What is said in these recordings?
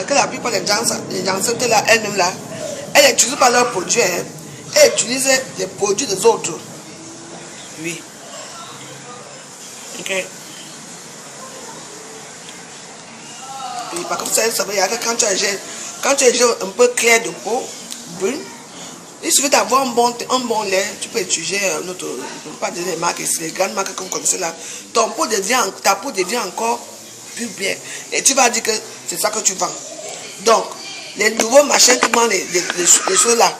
que la plupart des gens là, elles-mêmes là, elles n'utilisent pas leurs produits, hein. Elles utilisent les produits des autres. Oui. Ok. Et par contre, ça veut dire que quand tu as les yeux un peu clair de peau, brune, il suffit d'avoir un bon lait, tu peux utiliser un autre, je ne peux pas donner les marques ici, les grandes marques comme connaissez là, ta peau devient encore plus bien. Et tu vas dire que c'est ça que tu vends. Donc, les nouveaux machins qui vendent les choses là.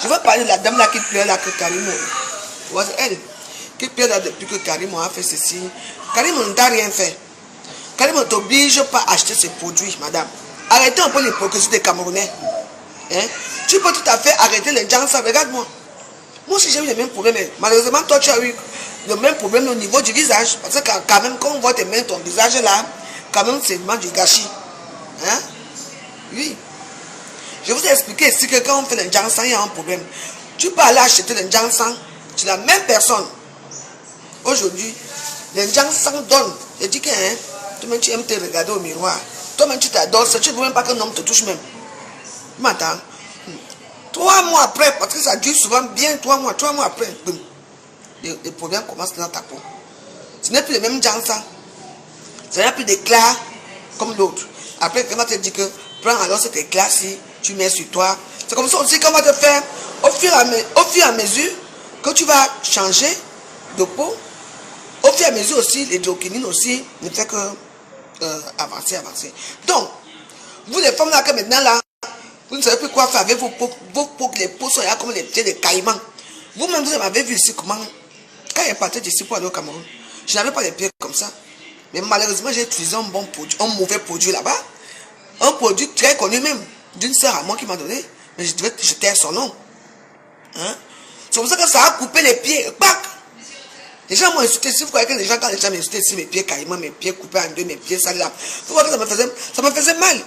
Je veux parler de la dame là qui pleure là que Karim. C'est elle qui pleure là depuis que Karim a fait ceci. Karim ne t'a rien fait. Karim ne t'oblige pas à acheter ces produits, madame. Arrêtez un peu l'hypocrisie des Camerounais. Hein? Tu peux tout à fait arrêter les gens, ça. Regarde-moi. Moi aussi j'ai eu les mêmes problèmes. Malheureusement, toi tu as eu le même problème au niveau du visage. Parce que quand même, quand on voit tes mains, ton visage là, quand même c'est vraiment du gâchis. Hein? Oui. Je vous ai expliqué ici que quand on fait les jansan, il y a un problème. Tu peux aller acheter les jansan, c'est la même personne. Aujourd'hui, les jansan donnent. Je dis que hein, toi-même tu aimes te regarder au miroir. Toi-même tu t'adores, tu ne veux même pas qu'un homme te touche même. Tu m'entends? 3 mois après, parce que ça dure souvent bien 3 mois après, boum, les problèmes commencent dans ta peau. Ce n'est plus le même jansan. Ce n'est plus d'éclat comme l'autre. Après, quand on te dit que prends alors cet éclat-ci, tu mets sur toi. C'est comme ça aussi qu'on va te faire au fur et à mesure que tu vas changer de peau. Au fur et à mesure aussi, les diokinines aussi ne fait que avancer. Donc, vous les femmes là que maintenant là, vous ne savez plus quoi faire avec vos peaux, les peaux sont là comme les pieds de caïmans. Vous-même, vous m'avez vu ici comment, quand il est parti d'ici pour aller au Cameroun, je n'avais pas les pieds comme ça. Mais malheureusement, j'ai utilisé un bon produit, un mauvais produit là-bas. Un produit très connu même, d'une sœur à moi qui m'a donné. Mais je devais jeter son nom. Hein? C'est pour ça que ça a coupé les pieds. Bac! Les gens m'ont insulté. Si vous croyez que les gens, quand les gens m'insultaient ici, mes pieds carrément, mes pieds coupés en deux, mes pieds sales là. Vous voyez que ça me faisait mal.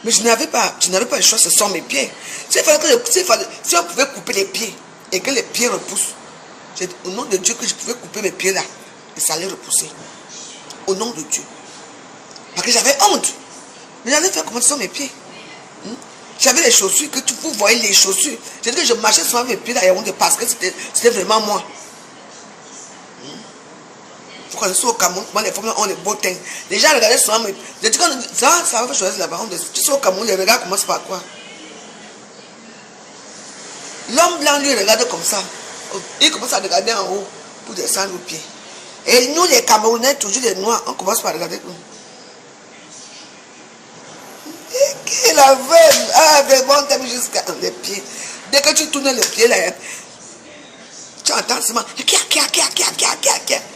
Mais je n'avais pas le choix, ce sont mes pieds. Si on pouvait couper les pieds et que les pieds repoussent, c'est au nom de Dieu que je pouvais couper mes pieds là. Et ça allait repousser. Au nom de Dieu. Parce que j'avais honte. Mais j'allais faire comment sont mes pieds. J'avais les chaussures, que vous voyez les chaussures. J'ai dit que je marchais sur mes pieds d'ailleurs parce que c'était vraiment moi. Vous connaissez au Cameroun, comment les femmes ont les beaux teints. Les gens regardaient souvent mes pieds. J'ai dit que ça va faire choisir là-bas. Tu sais au Cameroun, les regards commencent par quoi? L'homme blanc lui regarde comme ça. Il commence à regarder en haut pour descendre aux pieds. Et nous les Camerounais, toujours les noirs, on commence par regarder comme et la veine, vraiment, t'aimes jusqu'à les pieds. Dès que tu tournes les pieds là, tu entends seulement.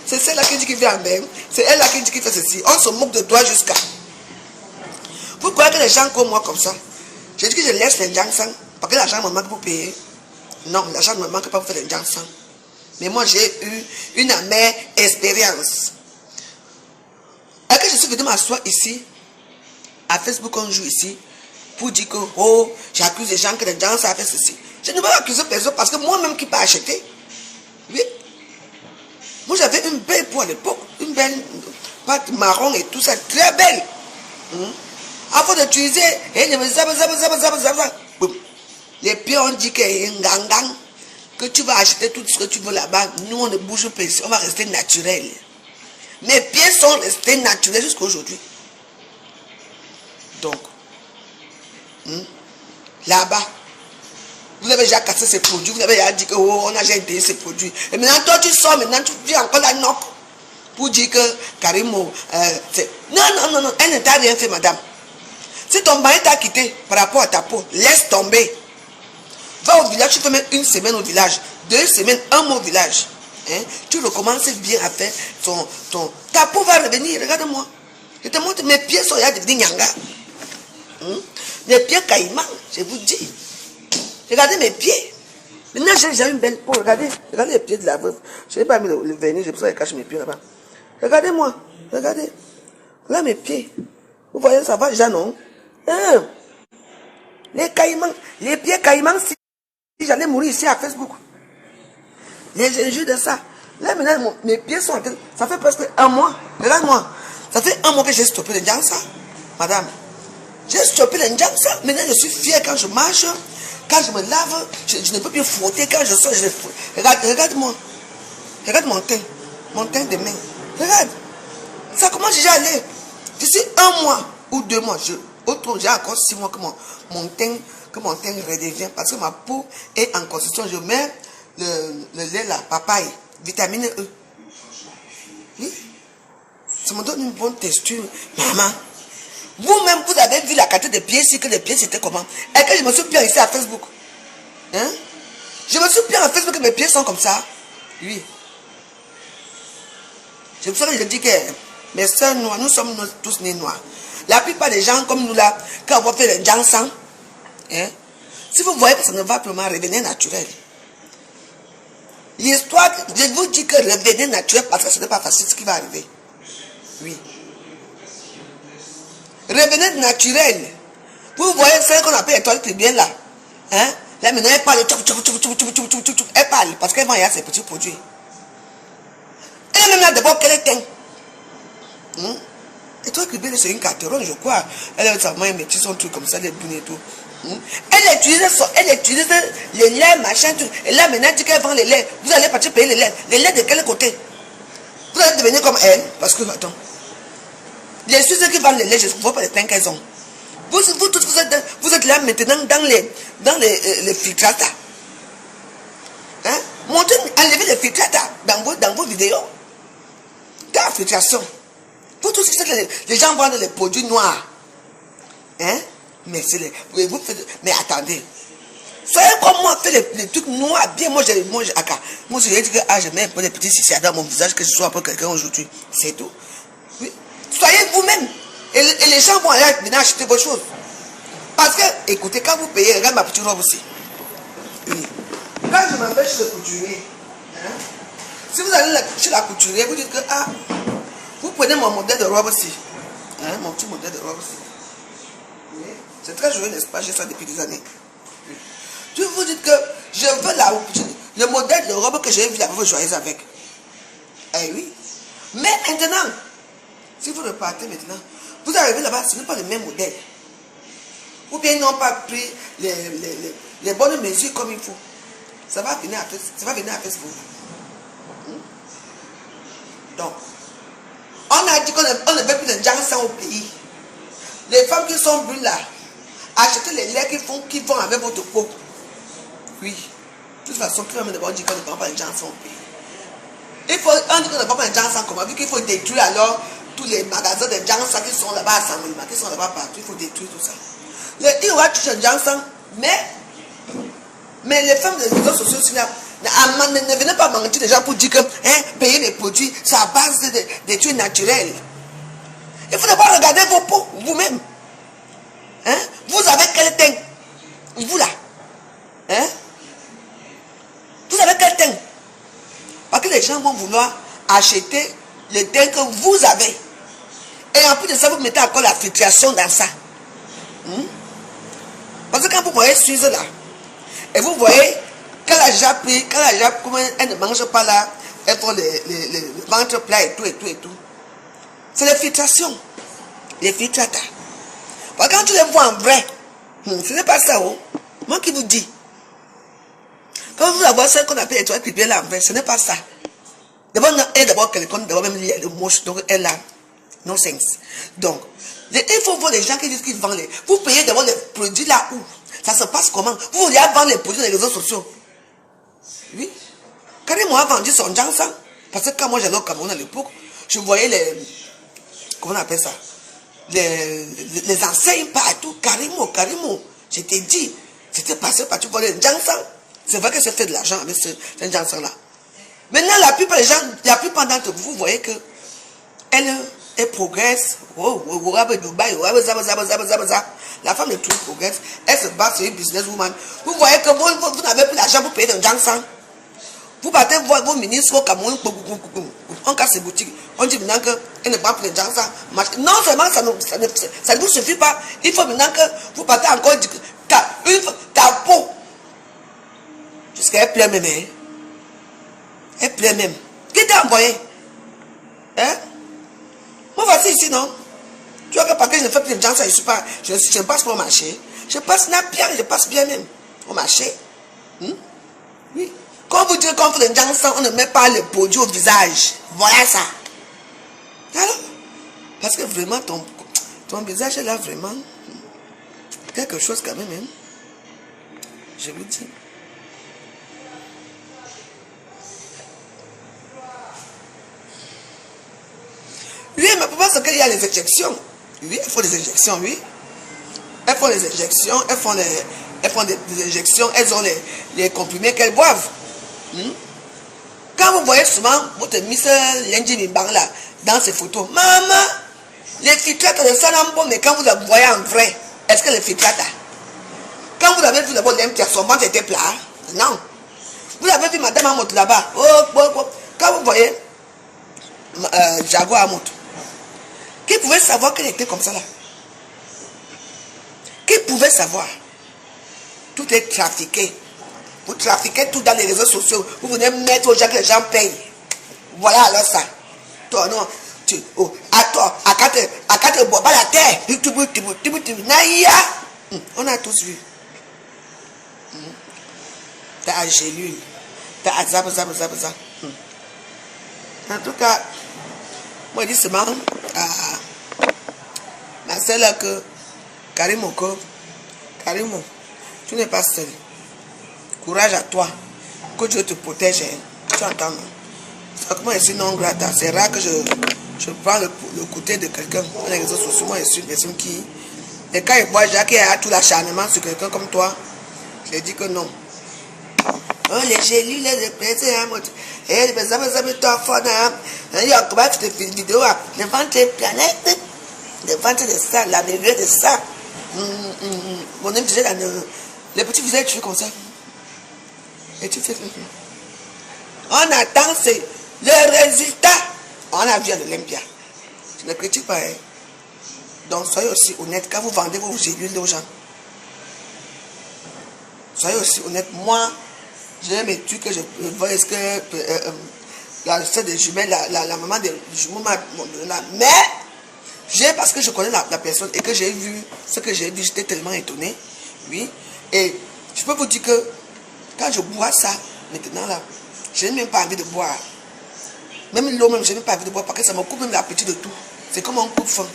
C'est celle-là qui dit qu'il vient en même. C'est elle-là qui dit qu'il fait ceci. On se moque de toi jusqu'à. Vous croyez que les gens comme moi comme ça? J'ai dit que je laisse les gens sans. Parce que l'argent me manque pour payer. Non, l'argent ne me manque pas pour faire les gens sans. Mais moi j'ai eu une amère expérience. Et que je suis venu m'asseoir ici. À Facebook, on joue ici pour dire que, oh, j'accuse les gens que les gens savent faire ceci. Je ne vais pas accuser personne parce que moi-même qui peux acheter. Oui. Moi, j'avais une belle peau à l'époque, une belle pâte marron et tout ça, très belle. Avant d'utiliser, les pieds ont dit que tu vas acheter tout ce que tu veux là-bas. Nous, on ne bouge pas ici, on va rester naturel. Mes pieds sont restés naturels jusqu'à aujourd'hui. Donc, là-bas, vous avez déjà cassé ces produits, vous avez déjà dit que oh, on a déjà payé ces produits. Et maintenant, toi, tu sors, maintenant, tu viens encore la knock pour dire que Karimo, non, elle ne t'a rien fait, madame. Si ton mari t'a quitté par rapport à ta peau, laisse tomber. Va au village, tu fais même 1 semaine au village, 2 semaines, 1 mois au village. Hein? Tu recommences bien à faire ta peau va revenir, regarde-moi. Je te montre, mes pieds sont là devenus nyanga. Les pieds caïmans, je vous dis. Regardez mes pieds. Maintenant, j'ai une belle peau. Regardez les pieds de la veuve. Je n'ai pas mis le vernis, j'ai besoin de cacher mes pieds là-bas. Regardez-moi. Regardez. Là, mes pieds. Vous voyez, ça va déjà, non? Les caïmans, les pieds caïmans, si j'allais mourir ici à Facebook. Les injures de ça. Là, maintenant, mes pieds sont en train. Ça fait presque 1 mois. Regarde-moi. Ça fait 1 mois que j'ai stoppé les gens, ça. Madame. J'ai stoppé les gens, ça. Maintenant, je suis fier quand je marche. Quand je me lave, je ne peux plus frotter. Quand je sors, je les frotte. Regarde-moi. Regarde mon teint. Mon teint de main. Regarde. Ça commence déjà à aller. D'ici 1 mois ou 2 mois, j'ai encore 6 mois que mon teint redevient. Parce que ma peau est en construction. Je mets le lait là, papaye, vitamine E. Oui. Ça me donne une bonne texture. Maman. Vous-même, vous avez vu la qualité des pieds ici, que les pieds c'était comment? Et que je me suis bien ici à Facebook. Hein? Je me suis bien à Facebook que mes pieds sont comme ça. Oui. C'est pour ça que je dis que mes soeurs noires, nous sommes tous nés noirs. La plupart des gens comme nous là, quand on va faire les gens sans, hein? Si vous voyez que ça ne va plus revenir naturel. L'histoire, je vous dis que revenir naturel parce que ce n'est pas facile ce qui va arriver. Oui. Revenez naturel. Vous voyez celle qu'on appelle étoile bien là. Hein? Là maintenant elle parle. Elle parle parce qu'elle vend ses petits produits. Elle a même là d'abord qu'elle est teint. Étoile bien c'est une cateronne je crois. Elle a sa main mettre son truc comme ça, les boules et tout. Elle utilise les laits machin tout. Et là maintenant elle dit qu'elle vend les laits. Vous allez partir payer les laits. Les laits de quel côté? Vous allez devenir comme elle. Parce que attends. Les Suisses qui vendent les lait, je ne vois pas les teints qu'elles ont. Vous êtes là maintenant dans les filtrata. Hein? Enlevez les filtrata dans vos vidéos. Dans la filtration. Vous tous les gens vendent les produits noirs. Hein? Mais mais attendez. Soyez comme moi, faites les trucs noirs bien. Moi, j'ai dit que je mets un peu de petits cicères dans mon visage, que je sois un peu quelqu'un aujourd'hui. C'est tout. Oui. Soyez vous-même. Et les gens vont aller maintenant acheter vos choses. Parce que, écoutez, quand vous payez, regarde ma petite robe aussi. Oui. Quand je m'appelle chez le couturier, hein, si vous allez chez la couturière, vous dites que, vous prenez mon modèle de robe aussi. Hein, mon petit modèle de robe aussi. Oui. C'est très joli, n'est-ce pas? J'ai ça depuis des années. Oui. Tu vous dites que je veux le modèle de robe que j'ai vu la joyeuse avec. Eh oui. Mais maintenant, si vous repartez maintenant, vous arrivez là-bas, ce n'est pas le même modèle. Ou bien ils n'ont pas pris les bonnes mesures comme il faut. Ça va venir à Facebook. Donc, on a dit qu'on ne veut plus de gens sans au pays. Les femmes qui sont brunes là, achetez les laits qui vont avec votre peau. Oui. De toute façon, qui va me dire qu'on ne prend pas les gens sans au pays. On dit qu'on ne prend pas les gens sans comment, vu qu'il faut détruire alors tous les magasins de gens qui sont là-bas à Saint-Louis, qui sont là-bas partout, il faut détruire tout ça. Il va toucher un gens sans, mais les femmes des réseaux sociaux, ne venez pas mentir les gens pour dire que payer les produits, c'est à base des trucs naturels. Il faut d'abord regarder vos peaux, vous-même. Hein? Vous avez quel teint? Vous là. Hein? Vous avez quel teint? Parce que les gens vont vouloir acheter le teint que vous avez. Et en plus de ça, vous mettez encore la filtration dans ça. Parce que quand vous voyez Suisse là, et vous voyez qu'elle a déjà pris, comme elle ne mange pas là, elle fait le ventre plat et tout. C'est les filtrations. Les filtrata. Parce que quand tu les vois en vrai, ce n'est pas ça, oh. Moi qui vous dis. Quand vous avez celle qu'on appelle étoile qui vient là en vrai, ce n'est pas ça. D'abord quelqu'un, même les moches, donc elle a no sense. Donc, il faut voir les gens qui disent qu'ils vendent les. Vous payez d'abord les produits là où. Ça se passe comment? Vous voulez vendre les produits dans les réseaux sociaux. Oui. Carrément a vendu son jansan. Parce que quand moi j'allais au Cameroun à l'époque, je voyais comment on appelle ça? Les enseignes partout, carrément. Je t'ai dit, c'était passé par tu vois les jansan. C'est vrai que c'est fait de l'argent avec ce jansan là. Maintenant, la plupart d'entre vous voyez que elle progresse. La femme de tout progresse. Elle se bat sur une businesswoman. Vous voyez que vous n'avez plus l'argent pour payer un jansan. Vous partez voir vos ministres au Cameroun. On casse ses boutiques. On dit maintenant qu'elle ne prend plus de jansan. Non seulement ça ne vous suffit pas. Il faut maintenant que vous partez encore ta peau. Jusqu'à elle pleure même. Elle pleure même. Qui t'a envoyé? Hein? Moi voici ici, non? Tu vois que parce que je ne fais plus de gens, ça, je ne passe pas au marché. Je passe bien, je passe bien même au marché. Oui. Quand vous dites qu'on fait des gens, on ne met pas le produit au visage. Voilà ça. Alors, parce que vraiment, ton visage est là vraiment quelque chose quand même. Hein? Je vous dis. Oui, mais pourquoi c'est qu'il y a les injections? Oui, elles font des injections, oui. Elles font des injections, elles font des injections, elles ont les comprimés qu'elles boivent. Quand vous voyez souvent votre Miss Lenji là, dans ces photos, maman, les filtrates de ça mais quand vous la voyez en vrai, est-ce que les filtrates, quand vous avez vu d'abord l'MTR, son ventre était plat? Non. Vous avez vu madame Amout là-bas? Quand vous voyez Jaguar Amout, qui pouvait savoir qu'elle était comme ça là? Qui pouvait savoir? Tout est trafiqué. Vous trafiquez tout dans les réseaux sociaux. Vous venez mettre aux gens que les gens payent. Voilà alors ça. Toi, non. À toi, à quatre bois, pas la terre. On a tous vu. T'as Agélule. T'as Zap. En tout cas, moi je dis seulement à ma soeur là que Karimo, tu n'es pas seul. Courage à toi. Que Dieu te protège. Tu entends? Moi je suis non grata. C'est rare que je prends le côté de quelqu'un dans les réseaux sociaux. Moi je suis une personne qui. Et quand il voit Jacques et a tout l'acharnement sur quelqu'un comme toi, je dis que non. Oh, les gélules, les prêtés, et les personnes, il y a comment tu te fais une vidéo, le ventre planète, le ventre de ça, la maigre de ça. Mon ami disait, les petits visages, tu fais comme ça. Et tu fais comme ça. On attend, c'est le résultat. On a vu à l'Olympia. Je ne critique pas. Hein. Donc, soyez aussi honnête quand vous vendez vos gélules aux gens. Soyez aussi honnête. Moi, j'ai mes trucs que je vois. Est-ce que la sœur des jumelles, la maman des jumeaux m'a donné. Mais, parce que je connais la personne et que j'ai vu ce que j'ai vu, j'étais tellement étonné. Oui. Et je peux vous dire que quand je bois ça, maintenant là, je n'ai même pas envie de boire. Même l'eau, même, je n'ai pas envie de boire parce que ça me coupe même l'appétit de tout. C'est comme un coupe faim.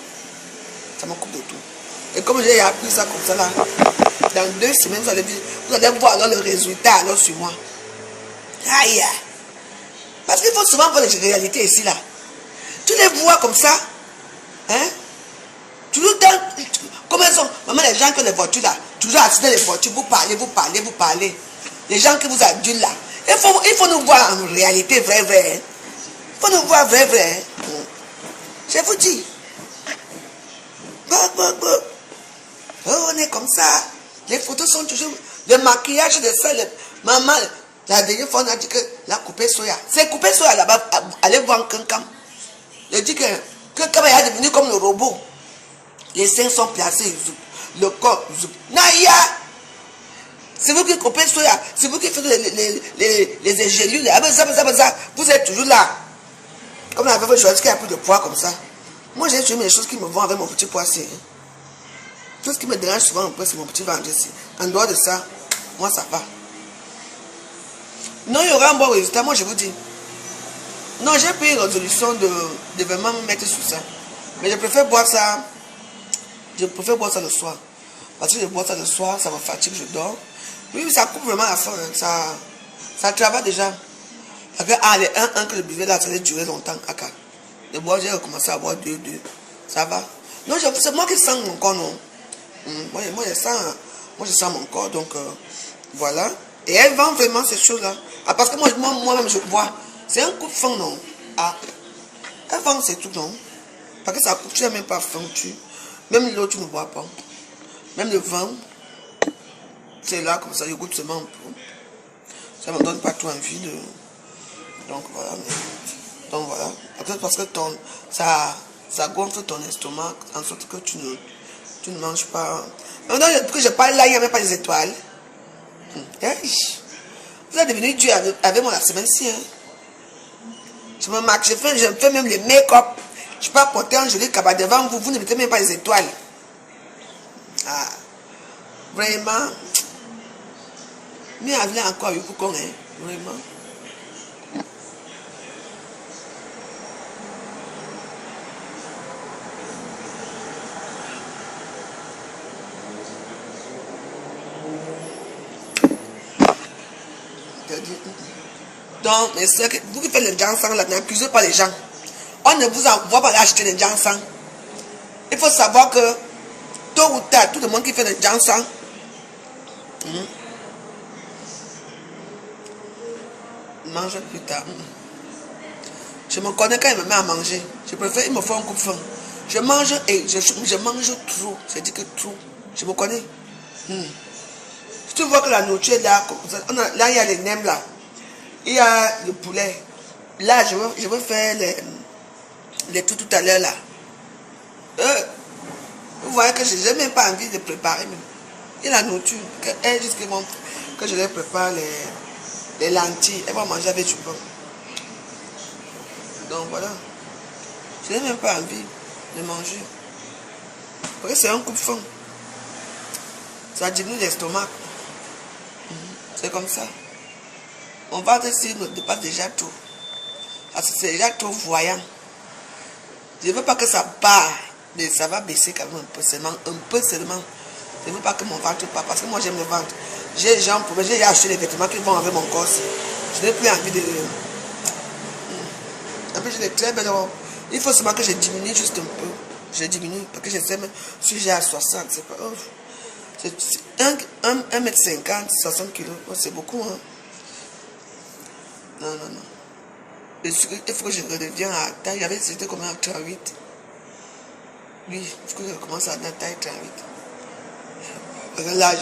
Ça me coupe de tout. Et comme j'ai appris ça comme ça là, dans 2 semaines, vous allez voir alors le résultat alors sur moi. Aïe! Parce qu'il faut souvent voir les réalités ici là. Tu les vois comme ça. Hein? Toujours dans. Comment sont, maman, les gens qui ont les voitures là, toujours assis dans les voitures, vous parlez. Les gens qui vous adulent là. Il faut nous voir en réalité vrai. Il faut nous voir vrai. Je vous dis. Oh, on est comme ça. Les photos sont toujours. Le maquillage de ça. Maman, la dernière fois, on a dit que la coupée soya. C'est coupé soya là-bas. Allez voir Kankam. Je dis que Kankam est devenu comme le robot. Les seins sont placés. Le corps. Naya! C'est vous qui coupez soya. C'est vous qui faites les gélules. Vous êtes toujours là. Comme la veuve Joël qui a plus de poids comme ça. Moi, j'ai toujours mes choses qui me vont avec mon petit poisson. Tout ce qui me dérange souvent un peu, c'est mon petit ventre ici. En dehors de ça, moi, ça va. Non, il y aura un bon résultat, moi, je vous dis. Non, j'ai pris une résolution de vraiment me mettre sur ça. Mais je préfère boire ça. Je préfère boire ça le soir. Parce que je bois ça le soir, ça me fatigue, je dors. Oui, ça coupe vraiment la faim. Ça travaille déjà. Parce que les 1 que je buvais là, ça allait durer longtemps. De boire, j'ai recommencé à boire 2. Ça va. Non, c'est moi qui sens mon corps, non. Moi, je sens mon corps, donc voilà. Et elle vend vraiment ces choses-là. Parce que moi-même, je bois. C'est un coup de faim, non. Elle vend ces trucs, non. Parce que ça coupe, tu n'as même pas faim. Même l'eau, tu ne bois pas. Même le vin, c'est là, comme ça, je goûte seulement un peu. Ça ne me donne pas trop envie de. Donc voilà. Donc voilà. Peut-être parce que ça gonfle ton estomac, en sorte que tu ne manges pas. Maintenant que je parle là, il n'y a même pas les étoiles. Vous êtes devenu Dieu avec moi la semaine-ci. Hein. Je me maquille, je fais même les make-up. Je peux apporter un joli cabas devant vous, vous ne mettez même pas les étoiles. Ah, vraiment. Mais avec encore eu pour qu'on ait, vraiment. Donc, mes soeurs, vous qui faites le Jansang là, n'accusez pas les gens. On ne vous envoie pas acheter le Jansang. Il faut savoir que tôt ou tard, tout le monde qui fait le Jansang, mange plus tard. Je me connais quand il me met à manger. Je préfère, il me fait un coup de faim. Je mange et je mange trop. Je dis que trop. Je me connais. Si tu vois que la nourriture est là, là il y a les nems là. Il y a le poulet. Là, je veux faire les tout à l'heure là. Vous voyez que je n'ai même pas envie de préparer. Même. Et la nourriture, elle dit que je les prépare les lentilles. Elle va manger avec du pain. Donc voilà. Je n'ai même pas envie de manger. Parce que c'est un coup de faim. Ça diminue l'estomac. C'est comme ça. On va essayer ne dépasse déjà tout. Parce que c'est déjà trop voyant. Je ne veux pas que ça part. Mais ça va baisser quand même un peu seulement. Un peu seulement. Je ne veux pas que mon ventre parte. Parce que moi j'aime le ventre. J'ai acheté les vêtements qui vont avec mon corps. Je n'ai plus envie de... En plus j'ai des très belles robes. Il faut seulement que je diminue juste un peu. Je diminue. Parce que je sais même si j'ai à 60. C'est pas... C'est 1m50, 60 kg. C'est beaucoup. Hein? Non. Il faut que je redevienne à taille. C'était combien à 38. Oui, il faut que je recommence à taille 38. Là,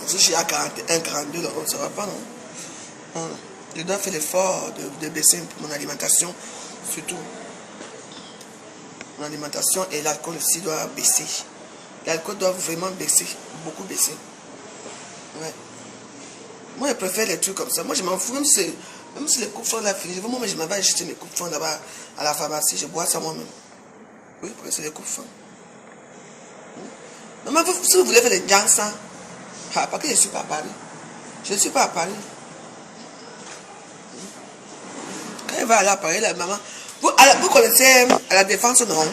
je suis à 41, 42, donc ça ne va pas, non? Je dois faire l'effort de baisser mon alimentation, surtout. Mon alimentation et l'alcool aussi doit baisser. L'alcool doit vraiment baisser, beaucoup baisser. Ouais. Moi, je préfère les trucs comme ça. Moi, je m'en fous, même si les coupes sont là finis. Moi, je m'en vais acheter mes coupes fonds là-bas à la pharmacie. Je bois ça moi-même. Oui, parce que c'est les coupes fonds. Maman, si vous voulez faire des Jansang, parce que je ne suis pas à Paris. Je ne suis pas à Paris. Quand elle va aller à Paris, la maman, vous connaissez à la défense, non?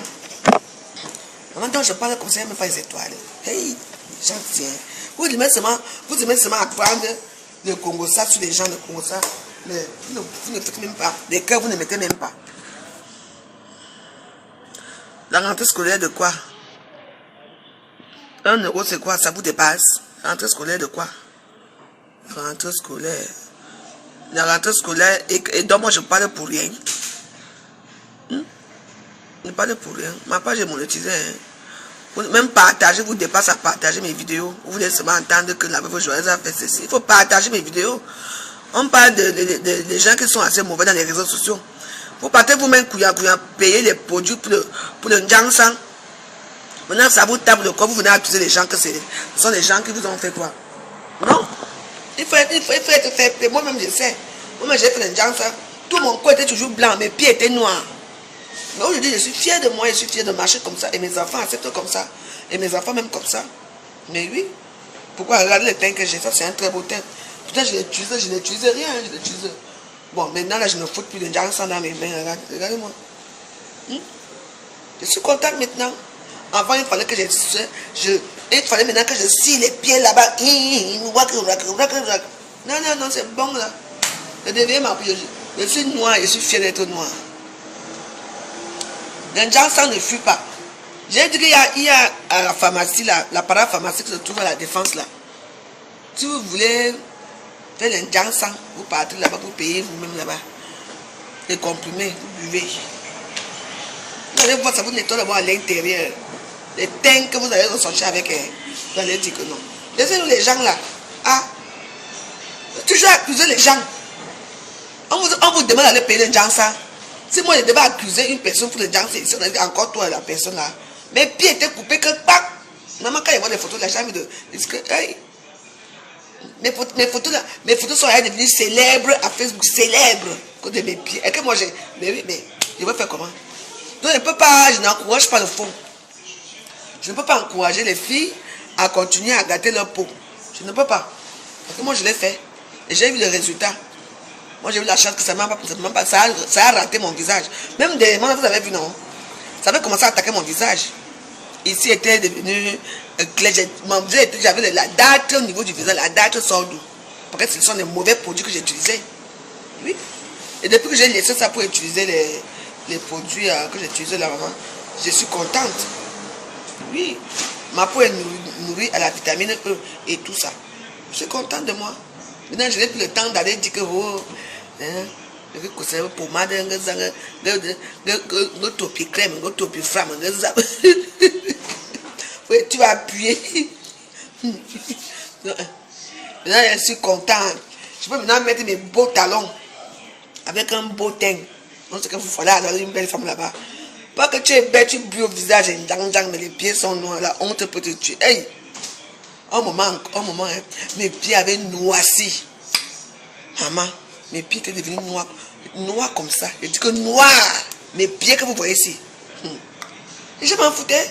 Maman, donc je parle comme ça, elle ne met pas les étoiles. Hey, gentil. Vous aimez seulement apprendre le Congo ça sur les gens de Congo ça. Mais vous ne faites même pas. Les cœurs, vous ne mettez même pas. La rentrée scolaire de quoi? 1 euro, c'est quoi? Ça vous dépasse? Rentrée scolaire de quoi? Rentrée scolaire. La rentrée scolaire, et donc moi je parle pour rien. Je parle pour rien. Ma page est monétisée. Hein. Même partager vous dépasse à partager mes vidéos. Vous voulez seulement entendre que la veuve joyeuse a fait ceci. Il faut partager mes vidéos. On parle des gens qui sont assez mauvais dans les réseaux sociaux. Vous partez vous-même payer les produits pour le Jansang. Maintenant, ça vous tape le corps, vous venez accuser les gens que ce sont les gens qui vous ont fait quoi? Non. Il faut être fait. Moi-même, je sais. Moi-même, j'ai fait le Jansang. Tout mon corps était toujours blanc, mes pieds étaient noirs. Mais aujourd'hui, je suis fier de moi, je suis fier de marcher comme ça. Et mes enfants acceptent comme ça. Et mes enfants même comme ça. Mais oui. Pourquoi regarder le teint que j'ai? Ça, c'est un très beau teint. Putain, je n'utilise rien. Bon, maintenant, là, je ne fous plus de Jansang dans mes mains. Regardez-moi. Je suis contente maintenant. Avant, il fallait que il fallait maintenant que je scie les pieds là-bas. Non, c'est bon là. Je deviens je suis noire, je suis fière d'être noire. Le Jansang ne fuit pas. J'ai dit qu'il y a à la pharmacie, là, la parapharmacie qui se trouve à la défense là. Si vous voulez faire le Jansang, vous partez là-bas, vous payez vous-même là-bas. Les comprimés, vous buvez. Vous allez voir, ça vous nettoie d'abord à l'intérieur. Les teintes que vous allez ressortir avec, vous allez dire que non. Laissez-nous les gens là. Ah, toujours accuser les gens. On vous demande d'aller payer le Jansang. Si moi je devais accuser une personne pour le Jansang, si on a dit encore toi la personne là. Mes pieds étaient coupés que pas. Maman, quand il voit les photos, la jamais de. Hey, mes photos sont devenues célèbres à Facebook, célèbres. Côté de mes pieds. Et que moi j'ai. Mais je vais faire comment? Donc, je n'encourage pas le faux. Je ne peux pas encourager les filles à continuer à gâter leur peau. Je ne peux pas. Parce que moi, je l'ai fait. Et j'ai vu le résultat. Moi, j'ai eu la chance que ça a raté mon visage. Même dernièrement, vous avez vu, non? Ça avait commencé à attaquer mon visage. Ici était devenu clair. J'avais la date au niveau du visage. La date sort d'où? Parce que ce sont les mauvais produits que j'ai utilisés. Oui. Et depuis que j'ai laissé ça pour utiliser les produits que j'ai utilisés là, maman, je suis contente. Oui. Ma peau est nourrie à la vitamine E et tout ça. Je suis contente de moi. Maintenant, je n'ai plus le temps d'aller dire que pommade, crème, tu vas appuyer. Maintenant, je suis contente. Je peux maintenant mettre mes beaux talons avec un beau teint. Donc, c'est qu'il faut aller une belle femme là-bas. Pas que tu es belle, tu buis au visage, mais les pieds sont noirs, la honte peut te tuer. Hey! Un moment, hein, mes pieds avaient noirci. Maman, mes pieds étaient devenus noirs. Noirs comme ça. Je dis que noirs. Mes pieds que vous voyez ici. Et je m'en foutais.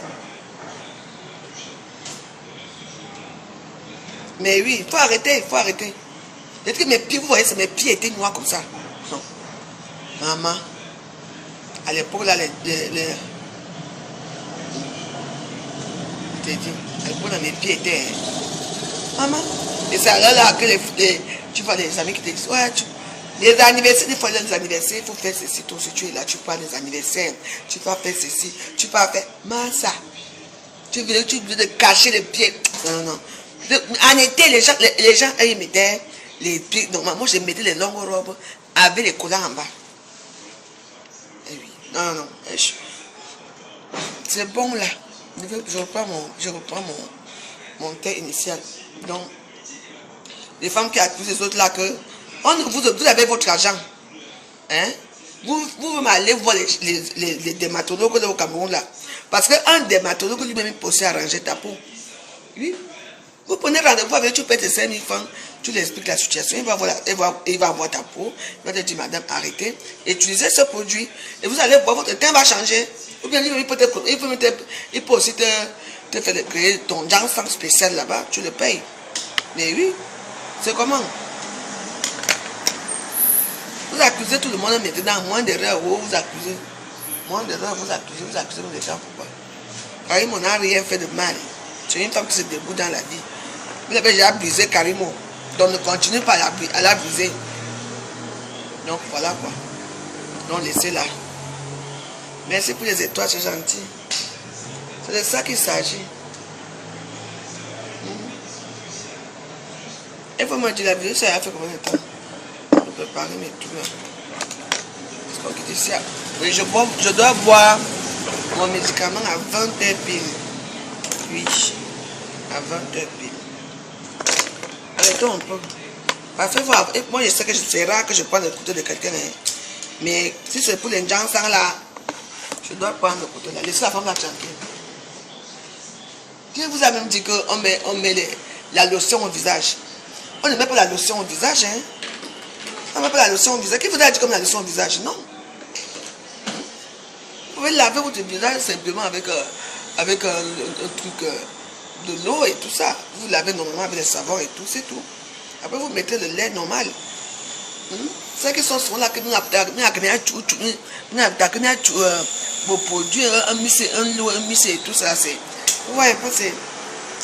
Mais oui, il faut arrêter, Je dis que mes pieds, vous voyez, mes pieds étaient noirs comme ça. Non. Maman, à l'époque, là, mes pieds étaient... Maman, et c'est là que tu vois les amis qui te disent, ouais, les anniversaires, des fois les anniversaires, il faut faire ceci, toi, si tu es là, tu parles des anniversaires, tu vas faire ceci, tu vas faire, massa, tu veux de cacher les pieds, non. En été, les gens, ils mettaient les pieds, moi je mettais les longues robes avec les collants en bas. Et oui, non, c'est bon là, je reprends mon thé initial. Donc, les femmes qui accusent les autres là que vous avez votre argent. Hein? Vous m'allez voir les dermatologues au Cameroun là. Parce qu'un dermatologue lui-même peut arranger ta peau. Oui. Vous prenez rendez-vous avec, tu payes tes 5 000 francs, tu lui expliques la situation, il va voir ta peau, il va te dire, madame, arrêtez, utilisez ce produit, et vous allez voir, votre teint va changer. Ou bien il peut aussi te faire créer ton encens spécial là-bas, tu le payes. Mais oui, c'est comment? Vous accusez tout le monde maintenant, moins d'erreurs, vous accusez. Moins d'erreurs, vous accusez les gens, pourquoi? Karim, on n'a rien fait de mal. C'est une femme qui se débrouille dans la vie. Vous avez déjà brisé Karimo. Donc ne continue pas à la briser. Donc voilà quoi. Donc laissez-la. Merci pour les étoiles, c'est gentil. C'est de ça qu'il s'agit. Il faut me dire la vidéo, ça a fait combien de temps? Je peux préparer mes trucs là. Parce qu'on quitte ici. Oui, je dois boire mon médicament à 20h pile. Oui, à 20h pile. Arrêtons un peu. Parce que moi je sais que c'est rare que je prenne le couteau de quelqu'un. Hein. Mais si c'est pour les gens sans là, je dois prendre le couteau là. Laissez la femme là tranquille. Qui vous a même dit qu'on met la lotion au visage? On ne met pas la lotion au visage. Hein? On ne met pas la lotion au visage. Qui vous a dit comme la lotion au visage? Non. Vous pouvez laver votre visage simplement avec un truc de l'eau et tout ça. Vous lavez normalement avec le savon et tout, c'est tout. Après vous mettez le lait normal. Ceux qui sont souvent là, que nous avons vos produits, un mousse et tout ça, c'est. Vous voyez pas, c'est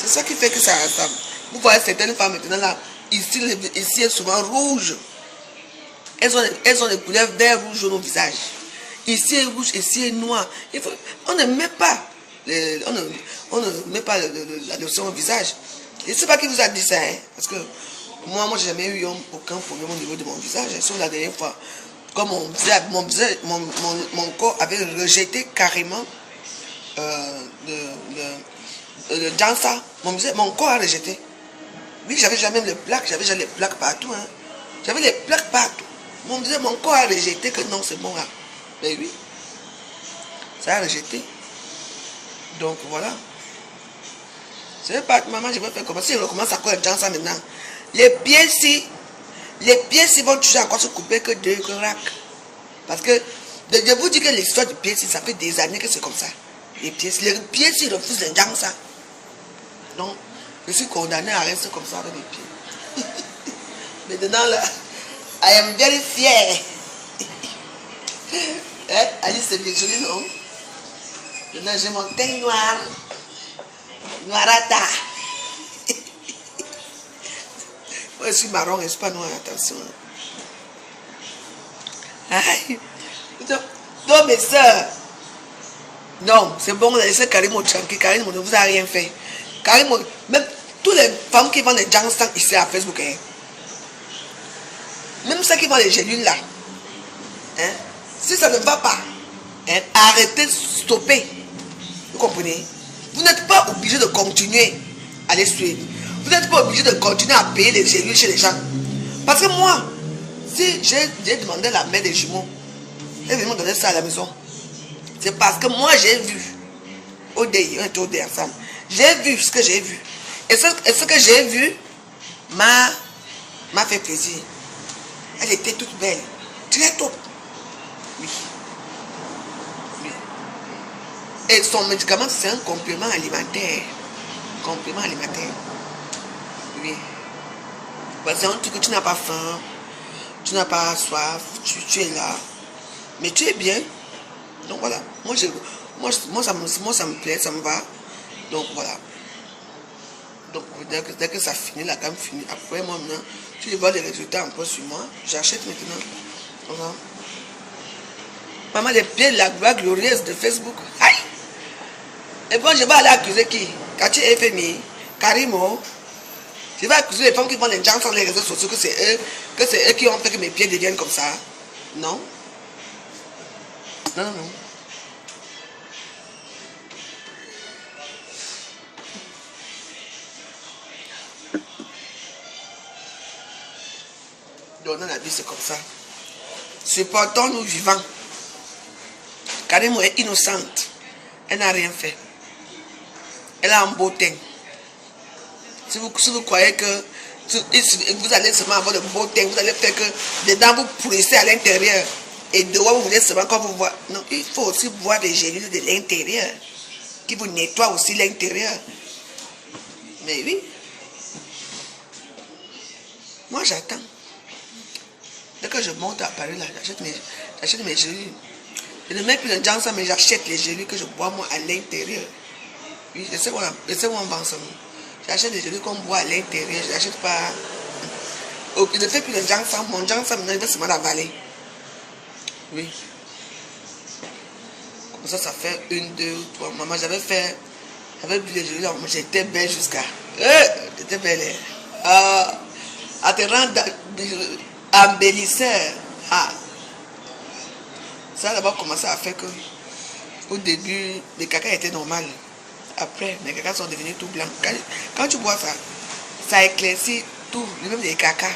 ça qui fait que ça. Vous voyez certaines femmes maintenant là, ici est souvent rouge. Elles ont des couleurs vert, rouge, jaune au visage. Ici est rouge, ici est noir. On ne met pas. On ne met pas la lotion au visage. Je ne sais pas qui vous a dit ça, hein, parce que moi j'ai jamais eu aucun problème au niveau de mon visage. Sauf la dernière fois, comme mon corps avait rejeté carrément le dansa. Mon corps a rejeté. Oui, j'avais jamais les plaques, j'avais déjà les plaques partout. Hein. J'avais les plaques partout. Mon corps a rejeté que non, c'est bon là. Mais oui, ça a rejeté. Donc voilà. Je vais pas, maman, je vais faire comment. Si je recommence encore le dansa maintenant, les pieds si vont toujours encore se couper que deux racs. Parce que Je vous dis que l'histoire du pied, ça fait des années que c'est comme ça. Les pieds s'ils refusent les gens, ça. Non, je suis condamné à rester comme ça avec les pieds. Maintenant, là, I am very fier. Alice, c'est bien joli, non? Maintenant, j'ai mon teint noir. Noirata. Moi, je suis marron, je ne suis pas noir, attention. Aïe. Non, mes soeurs. Non, c'est bon, laissez Karim au tranquille. Karim ne vous a rien fait. Karim, même toutes les femmes qui vendent des Jangsang ici à Facebook, hein, même ceux qui vendent les gélules là, hein, si ça ne va pas, hein, arrêtez, stoppez. Vous comprenez? Vous n'êtes pas obligé de continuer à les suivre. Vous n'êtes pas obligé de continuer à payer les gélules chez les gens. Parce que moi, si j'ai demandé la mère des jumeaux, elle vient me donner ça à la maison. C'est parce que moi j'ai vu. On était au dé ensemble. J'ai vu ce que j'ai vu. Et ce que j'ai vu m'a fait plaisir. Elle était toute belle. Très top. Oui. Oui. Et son médicament, c'est un complément alimentaire. Complément alimentaire. Oui. C'est un truc que tu n'as pas faim. Tu n'as pas soif. Tu es là. Mais tu es bien. Donc voilà. Moi, ça me plaît, ça me va. Donc voilà. Donc dès que ça finit, la gamme finit. Après, moi maintenant, tu vois des résultats encore sur moi. J'achète maintenant. Voilà. Maman, les pieds de la gloire glorieuse de Facebook. Aïe! Et bon, je vais aller accuser qui? Kati FMI, Karimo. Je vais accuser les femmes qui vendent les gens sur les réseaux sociaux que c'est eux qui ont fait que mes pieds deviennent comme ça. Non. Non, non, non. Donnons la vie, c'est comme ça. Supportons-nous vivants. Karimo est innocente. Elle n'a rien fait. Elle a un beau teint. Si vous croyez que vous allez seulement avoir le beau teint, vous allez faire que les dents vous pourrissez à l'intérieur et dehors vous voulez seulement quand vous voyez. Non, il faut aussi boire des gélules de l'intérieur qui vous nettoient aussi l'intérieur. Mais oui. Moi j'attends. Dès que je monte à Paris là, j'achète mes gélules. Je ne mets plus de Jangsang, mais j'achète les gélules que je bois moi à l'intérieur. Oui, je sais où on vend ça. J'achète des gélules qu'on boit à l'intérieur. Je n'achète pas. Je ne fais plus de Jangsang. Mon Jangsang, maintenant, il va seulement l'avaler. Oui. Comme ça, ça fait 1, 2, 3 mois. J'avais bu les gélules. J'étais belle jusqu'à. J'étais belle. À te rendre embellisseur. Ça a d'abord commencé à faire que, au début, les caca étaient normales. Après, les cacas sont devenus tout blancs. Quand tu bois ça, ça éclaircit tout, même les cacas.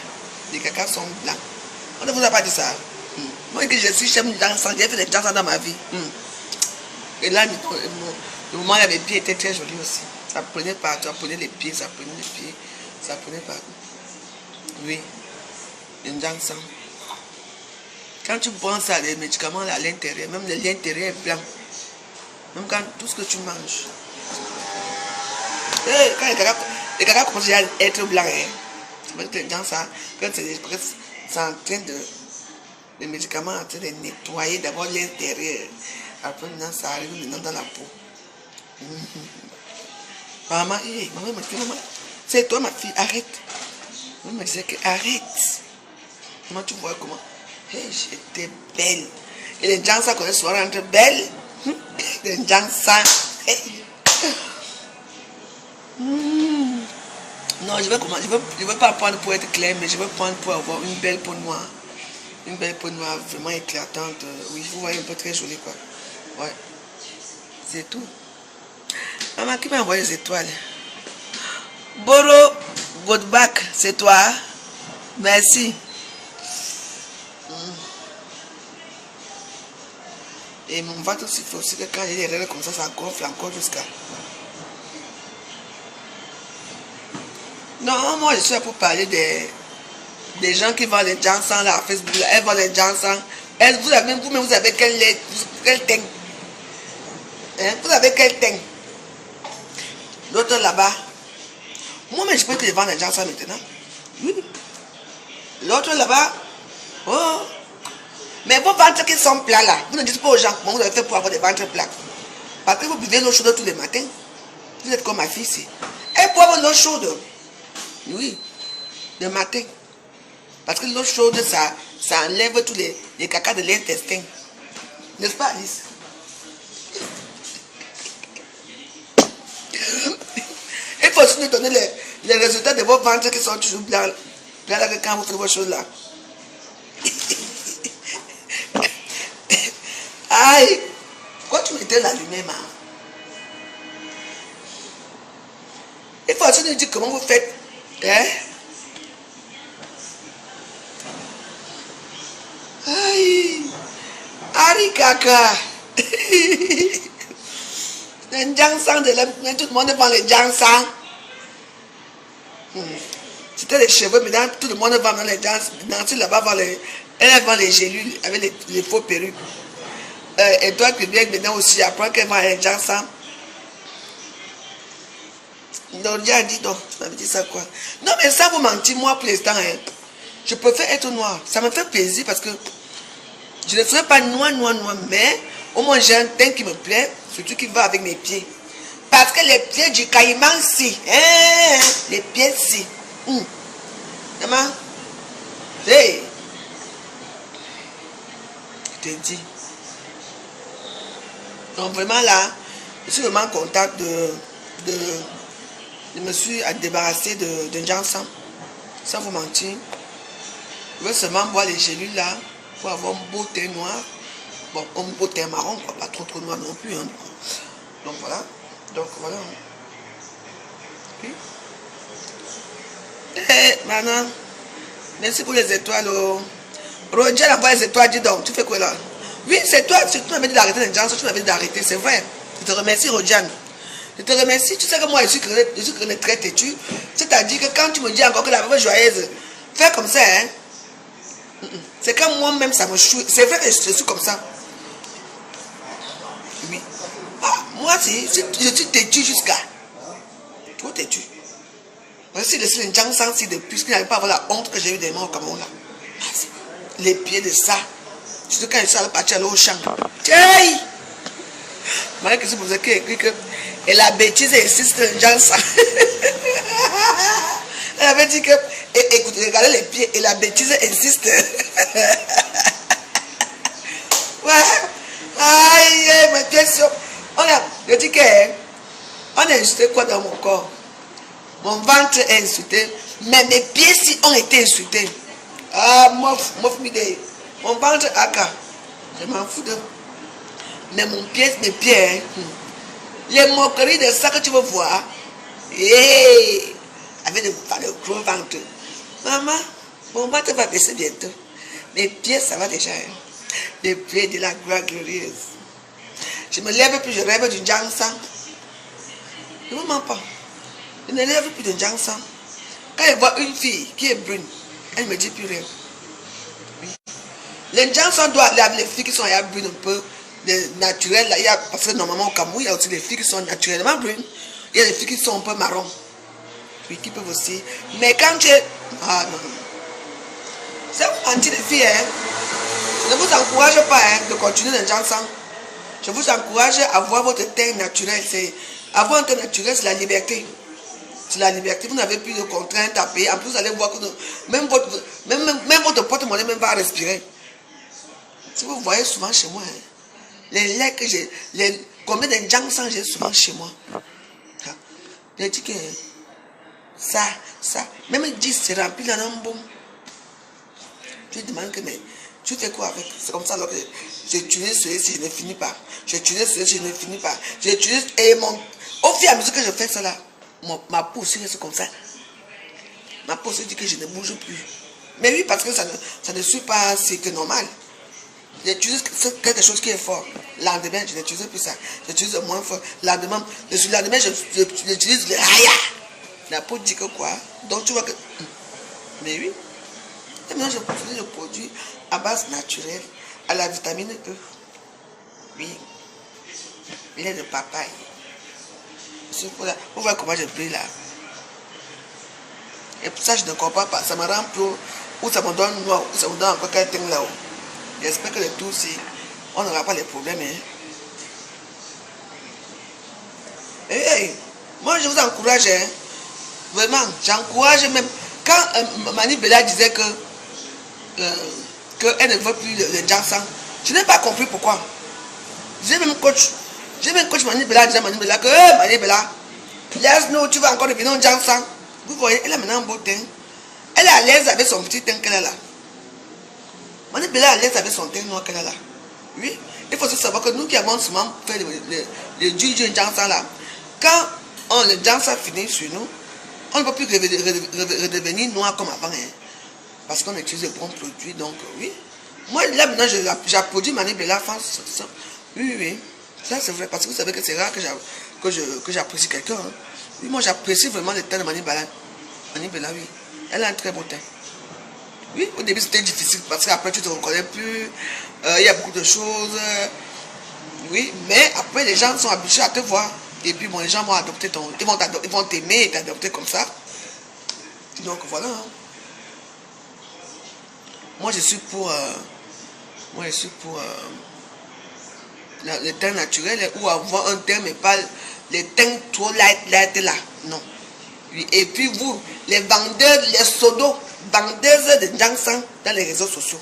Les cacas sont blancs. On ne vous a pas dit ça. Moi, que je suis chef d'enfant, j'ai fait des dansants dans ma vie. Et là, le moment où mes pieds étaient très jolis aussi. Ça prenait partout, ça prenait les pieds, ça prenait les pieds, ça prenait partout. Oui, les dansants. Quand tu penses à les médicaments à l'intérieur, même l'intérieur est blanc. Même quand tout ce que tu manges. Quand les caca commencent à être blancs, quand c'est en train de. Les médicaments en train de nettoyer d'abord l'intérieur. Après, maintenant, ça arrive maintenant dans la peau. Maman, maman me dit, maman, c'est toi ma fille, arrête. Maman me disait que arrête. Comment tu vois comment? J'étais belle. Et les gens ça connaissent souvent entre belles. Les gens ça. Non, je veux pas prendre pour être clair, mais je veux prendre pour avoir une belle peau noire. Une belle peau noire vraiment éclatante. Oui, vous voyez un peu très jolie quoi. Ouais. C'est tout. Maman, qui m'a envoyé les étoiles? Boro Godback, c'est toi. Merci. Et mon ventre aussi, il faut aussi que quand il y a des règles comme ça gonfle encore jusqu'à. Non, moi je suis là pour parler des gens qui vendent les Jangsang là, Facebook là. Elles vendent les Jangsang, Vous-même, vous avez quel lait, quel teint? Hein? Vous avez quel teint? L'autre là-bas. Moi-même, je peux te vendre déjà ça maintenant. Oui. L'autre là-bas. Oh. Mais vos ventres qui sont plats là, vous ne dites pas aux gens comment vous avez fait pour avoir des ventres plats. Parce que vous buvez l'eau chaude tous les matins. Vous êtes comme ma fille ici. Elle boit l'eau chaude. Oui. Le matin. Parce que l'eau chaude, ça enlève tous les cacas de l'intestin. N'est-ce pas, Alice? Il faut aussi nous donner les résultats de vos ventres qui sont toujours blancs. Là, quand vous faites vos choses là. Aïe! Pourquoi tu mettais l'allumé, ma? Il faut aussi nous dire comment vous faites. Hein? Aïe! Ari Kaka! Un jansang de la... Tout le monde vend les jansang. C'était les cheveux, maintenant tout le monde vend les jansang. Nancy là-bas elle vend les gélules avec les faux perruques. Et toi qui viens maintenant aussi apprends qu'elle vend les jansang. Donc, j'ai dit non, tu m'avais dit ça quoi? Non, mais ça vous mentir, moi pour l'instant, hein, je préfère être noir. Ça me fait plaisir parce que je ne serai pas noir, mais au moins j'ai un teint qui me plaît, surtout qui va avec mes pieds. Parce que les pieds du caïman, si. Hein, les pieds, si. Maman, hey, je te dis. Donc vraiment là, je suis vraiment content je me suis débarrassé de Janssen, sans vous mentir. Je veux seulement boire les gélules là pour avoir un beau teint noir. Bon, un beau teint marron, quoi, pas trop noir non plus. Hein. Donc voilà. Donc voilà. Oui. Eh, maintenant, merci pour les étoiles. Oh. Roger envoie les étoiles, dis donc, tu fais quoi là? Oui, c'est toi, tu m'avais dit d'arrêter les Janssen, tu m'avais dit d'arrêter, c'est vrai. Je te remercie, Roger. Je te remercie. Tu sais que moi, je suis très têtu. C'est-à-dire que quand tu me dis encore que la vie est joyeuse, fais comme ça, hein. C'est quand moi-même, ça me choue. C'est vrai que je suis comme ça. Oui. Ah, moi, je suis têtu jusqu'à... Trop têtu. Voici le Janssen depuis qu'il n'avait pas avoir la honte que j'ai eu des morts comme là. Les pieds de ça. Surtout quand je suis allé partir au champ. Hey! Malgré que c'est pour ça qu'il écrit que et la bêtise existe dans Janssen. Elle avait dit que, écoutez, regardez les pieds, et la bêtise existe. Ouais. Aïe, mes pieds sont... Je dis que, on a insulté quoi dans mon corps? Mon ventre est insulté, mais mes pieds si ont été insultés. Ah, mon ventre aka. Je m'en fous de... Mais mes pieds, hein, les moqueries de ça que tu veux voir, avec le gros ventre. Maman, mon ventre va baisser bientôt. Mes pieds, ça va déjà. Hein. Les pieds de la gloire glorieuse. Je me lève plus, je rêve du Janssen. Je ne me mens pas. Je ne lève plus de Janssen. Quand je vois une fille qui est brune, elle ne me dit plus rien. Oui. Les Janssen doivent aller les filles qui sont brunes un peu. Naturelles, là, parce que normalement au Cameroun, il y a aussi des filles qui sont naturellement brunes. Il y a des filles qui sont un peu marron. Oui, qui peuvent aussi. Mais quand tu es... Ah non. C'est anti les filles, hein. Je ne vous encourage pas hein, de continuer les Janssen. Je vous encourage à avoir votre teint naturel. Avoir un teint naturel, c'est la liberté. C'est la liberté. Vous n'avez plus de contraintes à payer. En plus, vous allez voir que même votre porte-monnaie même va respirer. Si vous voyez souvent chez moi, hein, les laits que j'ai, combien de Janssen j'ai souvent chez moi. J'ai dit que ça, même 10 c'est rempli dans un bon. Je lui demande que mais tu fais quoi avec? C'est comme ça alors que j'utilise ceci, je ne finis pas. J'utilise ceci, je ne finis pas. J'utilise et au fur et à mesure que je fais ça là, ma peau aussi reste comme ça. Ma peau se dit que je ne bouge plus. Mais oui, parce que ça ne suit pas ce qui est normal. J'utilise quelque chose qui est fort. Lendemain, je n'utilise plus ça. J'utilise moins fort. Lendemain, j'utilise le haya. La peau dit que quoi? Donc tu vois que... Mais oui. Et maintenant, je utilise le produit à base naturelle, à la vitamine E. Oui. Il est de papaye. Vous voyez comment je brille là. Et pour ça, je ne comprends pas. Ça me rend plus. Ou ça me donne noir, ou ça me donne encore quelqu'un là-haut. J'espère que le tout, si on n'aura pas les problèmes. Hein. Hey, moi, je vous encourage. Hein. Vraiment, j'encourage même. Quand Mani Bella disait que qu'elle ne veut plus le Jansan, je n'ai pas compris pourquoi. J'ai même coach Mani Bella disait à Mani Bella que hey, Mani Bella, laisse-nous, tu vas encore devenir un Jansan. Vous voyez, elle a maintenant un beau teint. Elle est à l'aise avec son petit teint qu'elle a là. Mani Bella est à l'aise avec son teint noir qu'elle a là. Oui, il faut savoir que nous qui avons souvent fait le Juju Jansan là, quand le Jansan finit sur nous, on ne peut plus redevenir noir comme avant. Hein, parce qu'on utilise de bons produits. Donc, oui. Moi, là, maintenant, j'applaudis Mani Bella. Oui, oui. Ça, c'est vrai. Parce que vous savez que c'est rare que j'apprécie quelqu'un. Hein. Oui, moi, j'apprécie vraiment le teint de Mani Bella. Mani Bella, oui. Elle a un très beau teint. Oui, au début, c'était difficile. Parce qu'après, tu ne te reconnais plus. Il y a beaucoup de choses. Oui, mais après, les gens sont habitués à te voir. Et puis, bon, les gens vont adopter ils vont t'aimer et t'adopter comme ça. Donc, voilà. Hein. Moi, je suis pour le teint naturel ou avoir un teint, mais pas les teints trop light là. Non. Oui. Et puis, vous, les vendeurs, les sodos, vendeuses de Jansan dans les réseaux sociaux.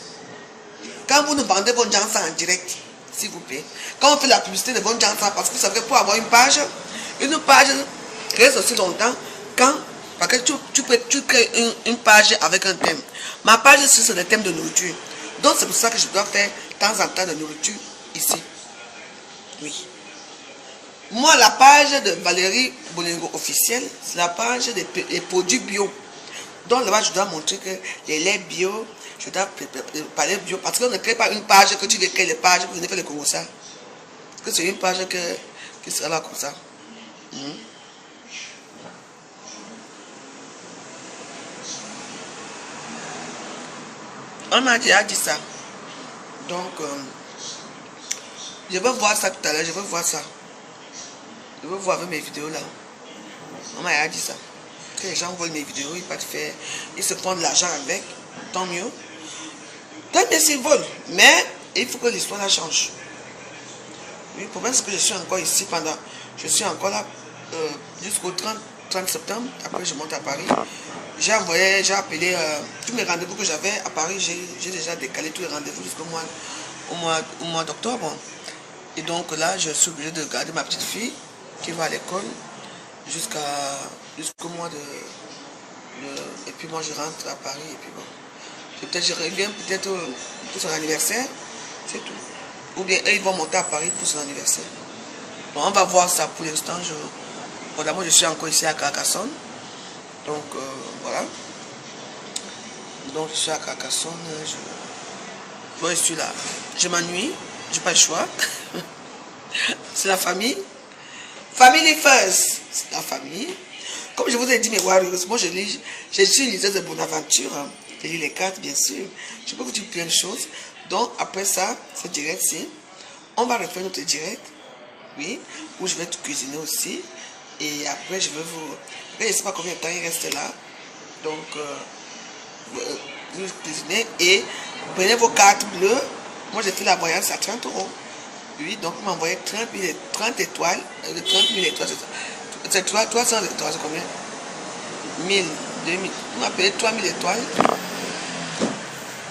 Quand vous nous vendez vos Jansan en direct, s'il vous plaît. Quand on fait la publicité de vos Jansan, parce que vous savez, pour avoir une page reste aussi longtemps parce que tu crées une page avec un thème. Ma page, c'est le thème de nourriture. Donc, c'est pour ça que je dois faire de temps en temps de nourriture ici. Oui. Moi, la page de Valérie Bolingo officielle, c'est la page des produits bio. Donc, là-bas, je dois montrer que les laits bio, je dois parler bio. Parce qu'on ne crée pas une page que tu crées les pages, vous venez faire le comme ça. Que c'est une page qui sera là comme ça. On m'a déjà dit ça. Donc, je vais voir ça tout à l'heure. Je vais voir ça. Je vais voir avec mes vidéos là. On m'a déjà dit ça. Que les gens volent mes vidéos, ils se prennent de l'argent avec. Tant mieux. Tant mieux s'ils volent. Mais il faut que l'histoire la change. Oui, le problème c'est que je suis encore ici pendant. Je suis encore là jusqu'au 30 septembre. Après, je monte à Paris. J'ai appelé tous mes rendez-vous que j'avais à Paris. J'ai déjà décalé tous les rendez-vous jusqu'au mois d'octobre. Et donc là, je suis obligé de garder ma petite fille qui va à l'école jusqu'au mois de. Et puis moi, je rentre à Paris. Et puis bon. Peut-être je reviens pour son anniversaire. C'est tout. Ou bien ils vont monter à Paris pour son anniversaire. Bon, on va voir ça pour l'instant. D'abord, je suis encore ici à Carcassonne. Donc, voilà. Donc, je suis à Carcassonne. Moi, je suis là. Je m'ennuie. Je n'ai pas le choix. C'est la famille. Family first. C'est la famille. Comme je vous ai dit, mes warriors, moi, je suis une liseuse de Bonaventure. Hein. Je lis les cartes, bien sûr. Je peux vous dire plein de choses. Donc, après ça, ce direct-ci, on va refaire notre direct. Oui. Où je vais tout cuisiner aussi. Et après, je vais vous... Je ne sais pas combien de temps il reste là. Donc, vous cuisinez et prenez vos cartes bleues. Moi, j'ai fait la voyance à 30 €. Oui, donc vous m'envoyez 30 étoiles. 30 000 étoiles, c'est 300 étoiles, c'est combien? 1000, 2000. Vous m'appelez 3000 étoiles.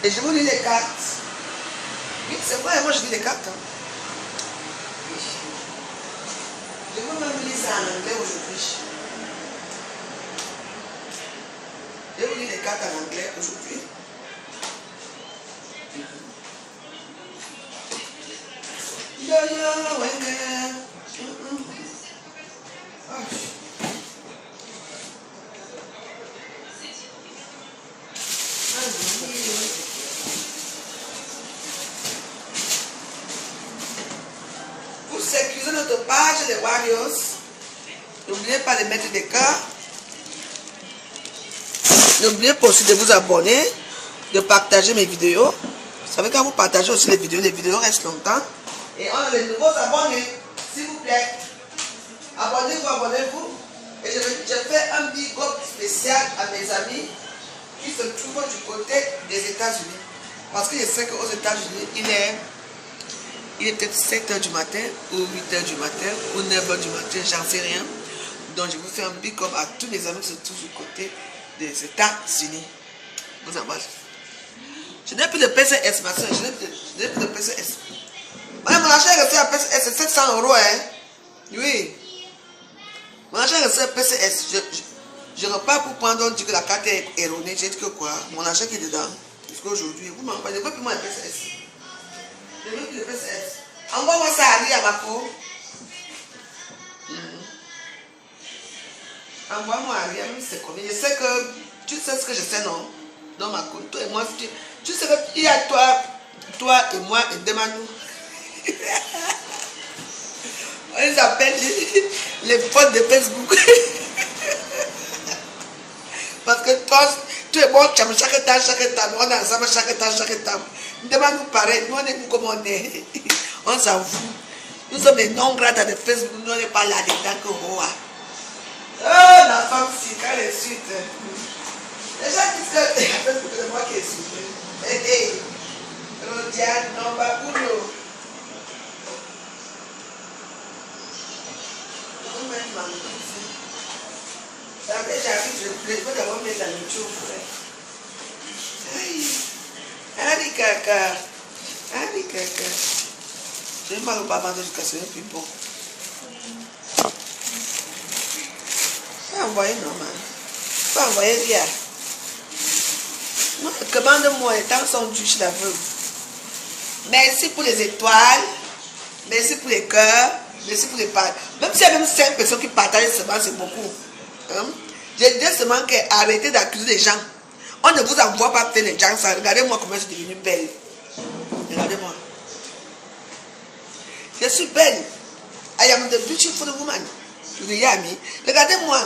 Et je vous lis les cartes. Oui, c'est vrai, moi je lis les cartes. Hein. Oui. Je vais même lire ça en anglais aujourd'hui. Je vous lis les cartes en anglais aujourd'hui. Yo, yo, ouais. Pour sécuriser notre page, les Warriors, n'oubliez pas de mettre des cœurs. N'oubliez pas aussi de vous abonner, de partager mes vidéos. Ça veut quand vous partagez aussi les vidéos restent longtemps. Et on a les nouveaux abonnés, s'il vous plaît. Abonnez-vous, abonnez-vous. Et je fais un big up spécial à mes amis qui se trouvent du côté des États-Unis. Parce que je sais qu'aux États-Unis, il est peut-être 7 h du matin, ou 8 h du matin, ou 9 h du matin, j'en sais rien. Donc je vous fais un big up à tous mes amis qui se trouvent du côté des États-Unis. Vous embrasse. Je n'ai plus de PCS, ma soeur, je n'ai plus de PCS. Mon argent est resté à PCS, c'est 700 €, hein. Oui. Mon argent est resté à PCS. Je repars pour prendre, on dit que la carte est erronée. J'ai dit que quoi? Mon argent qui est dedans. Parce qu'aujourd'hui, vous m'envoyez, je ne veux plus moi le PCS. Je ne veux plus le PCS. Envoie-moi ça à lui, à ma cour. Envoie-moi à lui, c'est combien. Je sais que, tu sais ce que je sais, non? Dans ma cour. Toi et moi, tu sais qu'il y a toi et moi, et demande-nous. On les appelle les potes de Facebook. Parce que toi et moi, tu as chaque temps, on est ensemble chaque temps. Demande-nous pareil, nous on est comme on est. On s'en fout. Nous sommes des non-grattes de Facebook, nous on n'est pas là-dedans que roi. Oh, la femme, si, quand elle est suite. Les gens disent que c'est moi qui ai suite. Hé, Rodiane, non, pas pour nous. Après, j'arrive, je vais d'abord mettre la nourriture au frais. Aïe, allez, caca. Allez, caca. Je n'ai pas le baba de jusqu'à ce n'est plus bon. Pas envoyer normal. Pas envoyer bien. Non, commande-moi, les temps sont dus chez la veuve. Merci pour les étoiles. Merci pour les cœurs. Merci pour les partages. Même s'il y a même 5 personnes qui partagent seulement, c'est beaucoup. Hein? J'ai dit seulement qu'arrêtez d'accuser les gens. On ne vous envoie pas peut-être les gens. Ça. Regardez-moi comment je suis devenue belle. Regardez-moi. Je suis belle. I am the beautiful woman. Regardez-moi.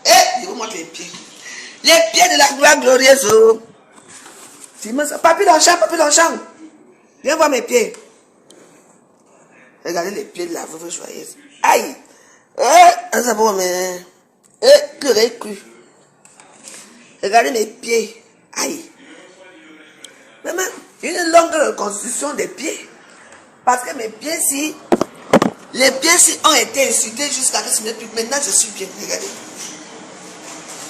Et je vous montre les pieds. Les pieds de la gloire glorieuse. Papi dans le champ. Viens voir mes pieds. Regardez les pieds de la veuve joyeuse. Aïe! Pleurer cru. Regardez mes pieds. Aïe! Maman, j'ai une longue reconstruction des pieds. Parce que mes pieds, si les pieds ont été insultés jusqu'à ce que ce n'est plus. Maintenant, je suis bien. Regardez.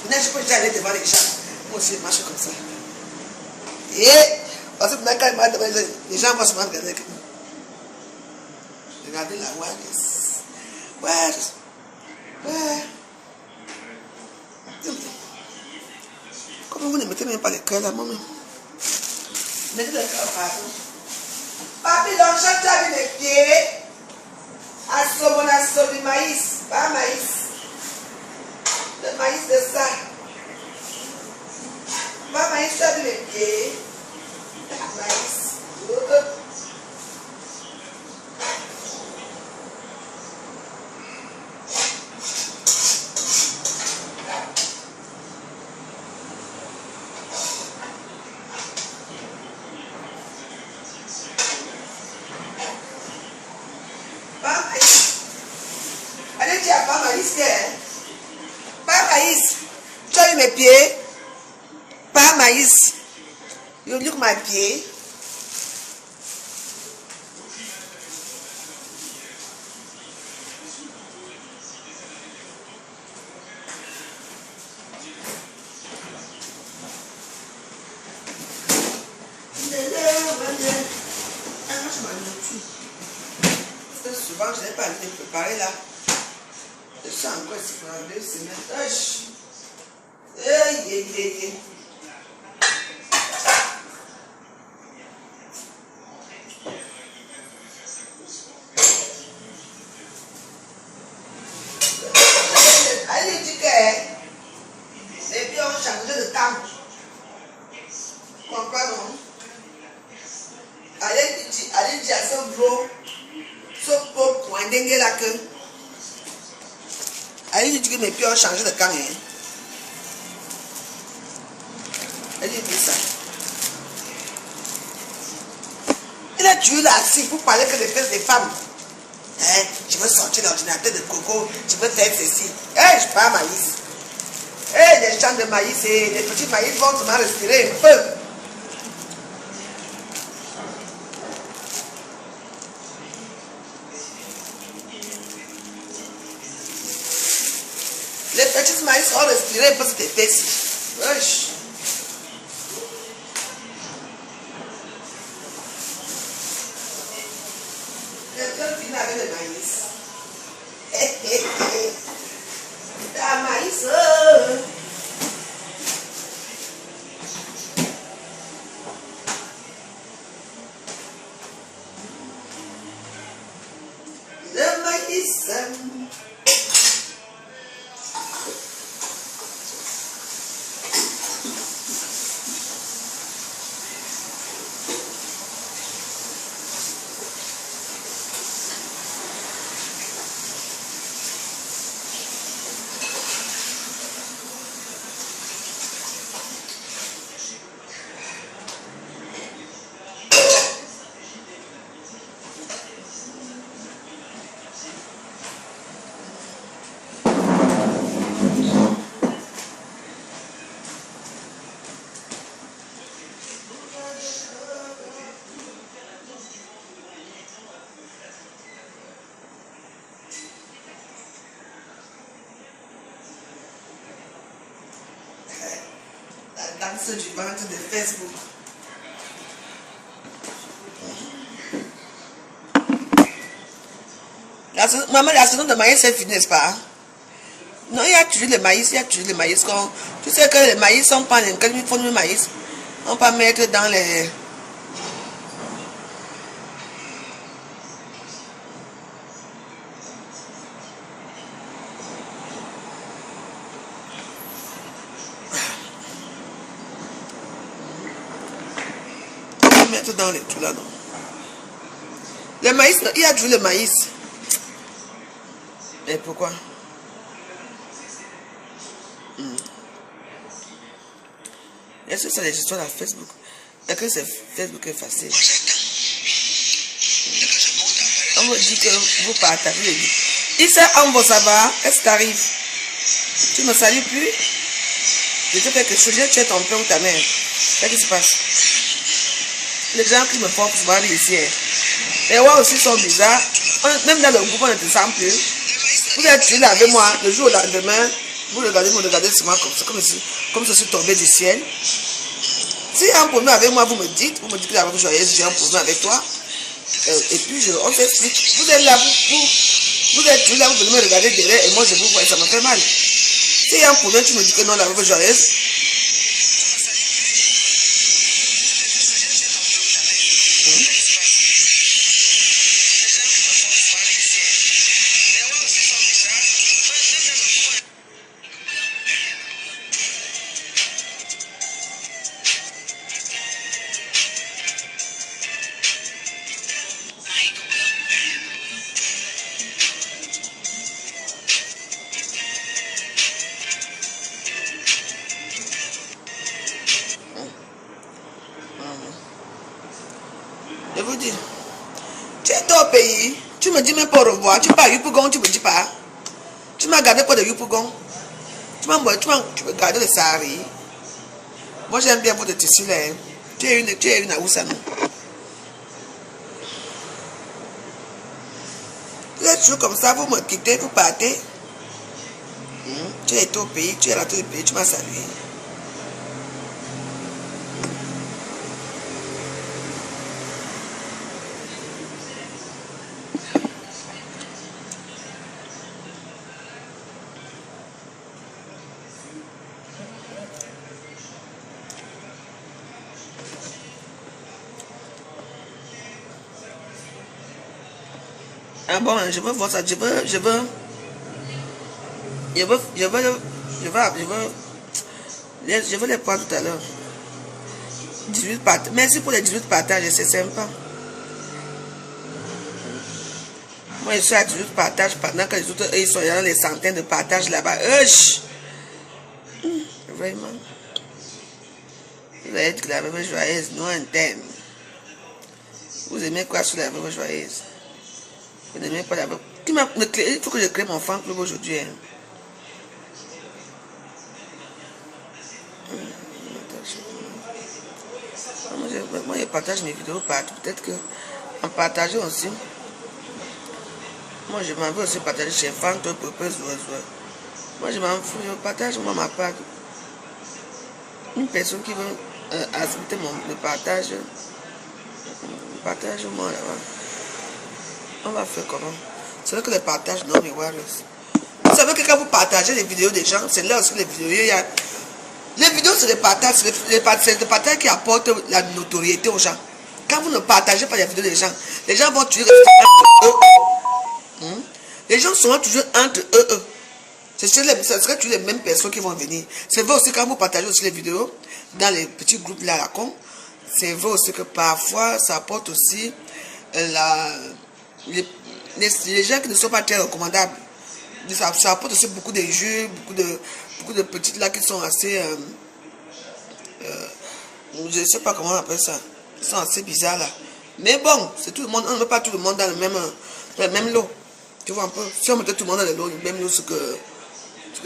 Maintenant, je peux déjà aller devant les gens. Moi aussi, je marche comme ça. Et, parce que maintenant, quand il m'a demandé, les gens vont se regarder. Regardez la ouais. Comment vous ne mettez même pas les cœurs là, moi-même? Mettez les cœurs partout. Papi, dans le champ, tu as vu mes pieds. Assomo du maïs. Pas maïs. Le maïs de ça. Pas maïs, tu as vu mes pieds. Maïs. Pas maïs. Tu as eu mes pieds. Pas maïs. You look my pied. Souvent, je n'ai pas été préparé là. Je suis encore ici pendant 2 semaines. Allez, dit que les pieds ont changé de temps. Comprends, non? Allez, dire à son gros. Pour un dengue là que. Elle dit que mes pieds ont changé de camp. Elle dit ça. êtes tué là assis pour parler que des fesses des femmes. Hein? Je veux sortir l'ordinateur de Coco, je veux faire ceci. Je parle maïs. Les champs de maïs et les petits maïs vont seulement respirer un peu. Les petits maïs vont respirer un peu sur tes fesses. Wesh. Quelqu'un finit avec le maïs. La maïs. Le maïs. Danse du ventre de Facebook. Maman, la saison de maïs est finie, n'est-ce pas? Non, il y a toujours le maïs, il y a toujours le maïs. Tu sais que les maïs sont pas quand ils font du maïs. On peut mettre dans les... Mettre dans les tout là, non. Le maïs, il y a toujours le maïs. Et pourquoi? Est-ce que c'est les histoires à Facebook? Est-ce que c'est Facebook est facile? On me dit que vous partagez. Issa Ambo, ça va? Qu'est-ce qui t'arrive? Tu ne me salues plus? Je te fais quelque chose, tu es ton père ou ta mère. Qu'est-ce qui se passe? Les gens qui me font souvent réussir. Les rois aussi sont bizarres. Même dans le groupe, on ne te sent plus. Vous êtes tué là avec moi, le jour au lendemain, vous regardez sur moi comme si je suis tombé du ciel. Si il y a un problème avec moi, vous me dites que la joyeuse, j'ai un problème avec toi. Et puis, on s'explique. Vous êtes là, vous êtes tué là, vous venez me regarder derrière et moi je vous vois et ça me fait mal. Si il y a un problème, tu me dis que non, la joyeuse. Je vous dis, tu es au pays, tu me dis même pas au revoir, tu pars à Yopougon, tu me dis pas. Tu m'as gardé pas de Yopougon. Tu me garder le Sahari. Moi j'aime bien votre tissu là. Hein. Tu es une Aoussa, non? Vous êtes toujours comme ça, vous me quittez, vous partez. Tu es au pays, tu es rentré au pays, tu m'as salué. Ah bon, je veux voir ça, je veux les prendre tout à l'heure. 18 partages. Merci pour les 18 partages, c'est sympa. Moi, je suis à 18 partages pendant que les autres, ils sont dans les centaines de partages là-bas. Vraiment. Vous allez être la même joyeuse, nous on t'aime. Vous aimez quoi sur la veuve joyeuse? Vous n'aimez pas la veuve? Il faut que je crée mon fan club aujourd'hui. Hein. Moi, je partage mes vidéos partout. Peut-être que en partageant aussi, moi je m'en veux aussi partager chez fan club. Moi je m'en fous, je partage moi ma part. Une personne qui veut accepter le partage moi là-bas. On va faire comment? C'est vrai que les partages non mais warriors. Vous savez que quand vous partagez les vidéos des gens, c'est là aussi les vidéos. Il y a... Les vidéos c'est les partages, c'est les partages qui apportent la notoriété aux gens. Quand vous ne partagez pas les vidéos des gens vont toujours rester entre eux. Les gens seront toujours entre eux. Ce serait toujours les mêmes personnes qui vont venir. C'est vrai aussi quand vous partagez aussi les vidéos dans les petits groupes là à la con. C'est vrai aussi que parfois ça apporte aussi les gens qui ne sont pas très recommandables. Ça apporte aussi beaucoup de jeux, beaucoup de petites là qui sont assez... je ne sais pas comment on appelle ça. Ils sont assez bizarres là. Mais bon, c'est tout le monde. On ne met pas tout le monde dans le même lot. Tu vois un peu. Si on mettait tout le monde dans le même lot, c'est que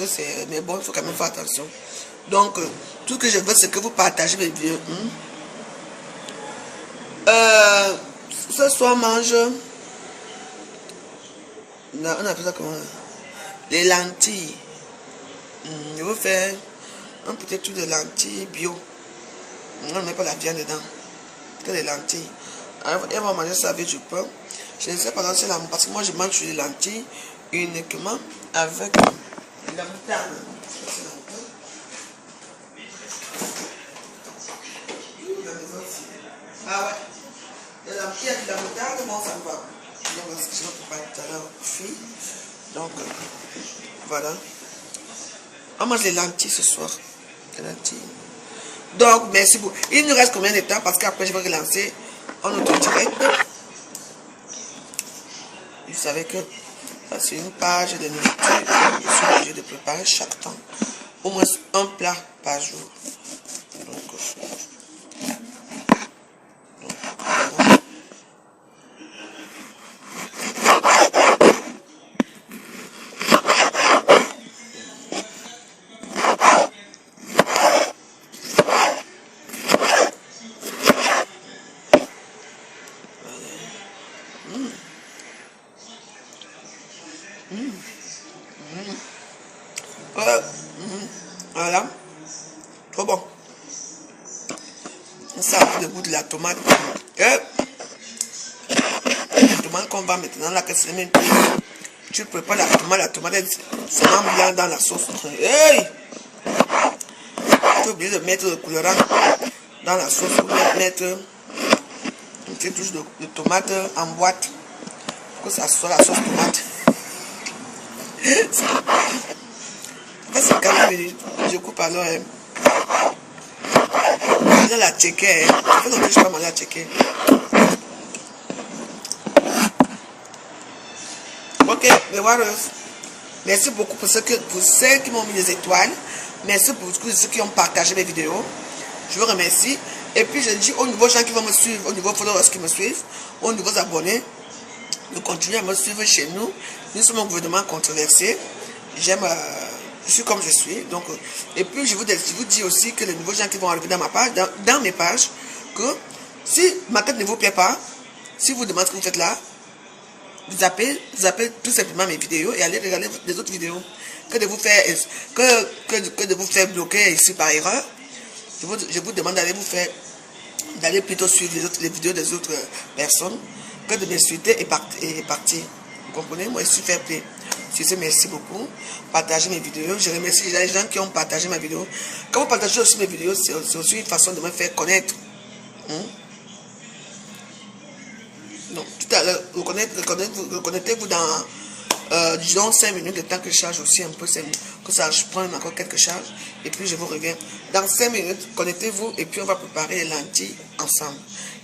c'est... Mais bon, il faut quand même faire attention. Donc, tout ce que je veux, c'est que vous partagez mes vidéos. Ce soir, mange... Là, on appelle ça comment? Les lentilles. Je veux faire un petit truc de lentilles bio. On ne met pas la viande dedans. Que les lentilles. Alors, elle va manger ça avec du pain. Je ne sais pas lancer la... Parce que moi, je mange les lentilles uniquement avec la moutarde. Ah ouais. La moutarde, bon, ça me va. Donc, je vais préparer tout à l'heure fille. Donc, voilà. On mange les lentilles ce soir. Les lentilles. Donc, merci beaucoup. Il nous reste combien de temps? Parce qu'après, je vais relancer en auto-direct. Vous savez que c'est une page de nourriture. Je suis obligé de préparer chaque temps. Au moins un plat par jour. Donc, voilà. Trop bon. Ça a le goût de la tomate. La tomate qu'on va maintenant là, que c'est même plus. Tu prépares la tomate c'est vraiment blanc dans la sauce. Hey! Tu es obligé de mettre le colorant dans la sauce pour mettre une petite touche de tomate en boîte pour que ça soit la sauce tomate. C'est 40 minutes. Je coupe alors. Je la checker. Ça fait longtemps que je ne pas manger la checker. Ok, les warriors. Merci beaucoup pour ceux qui m'ont mis des étoiles. Merci pour ceux qui ont partagé mes vidéos. Je vous remercie. Et puis je dis aux nouveaux gens qui vont me suivre, aux nouveaux followers qui me suivent, aux nouveaux abonnés, de continuer à me suivre chez nous. Nous sommes un gouvernement controversé. Je suis comme je suis. Donc, et puis je vous dis aussi que les nouveaux gens qui vont arriver dans ma page, dans mes pages, que si ma tête ne vous plaît pas, si vous demandez ce que vous faites là, vous appelez tout simplement mes vidéos et allez regarder les autres vidéos. Que de vous faire bloquer ici par erreur, je vous demande d'aller plutôt suivre les vidéos des autres personnes que de m'insulter et partir. Vous comprenez? Moi, je suis fair play. Merci beaucoup. Partagez mes vidéos. Je remercie les gens qui ont partagé ma vidéo. Quand vous partagez aussi mes vidéos, c'est aussi une façon de me faire connaître. Donc, tout à l'heure, reconnectez-vous dans, disons, 5 minutes, le temps que je charge aussi un peu, que ça, je prends encore quelques charges, et puis je vous reviens. Dans 5 minutes, connectez-vous, et puis on va préparer les lentilles ensemble.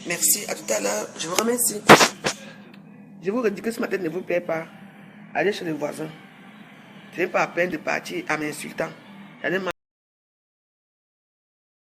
Merci, à tout à l'heure, je vous remercie. Je vous redis que ce matin ne vous plaît pas, allez chez les voisins. Ce n'est pas à peine de partir en m'insultant.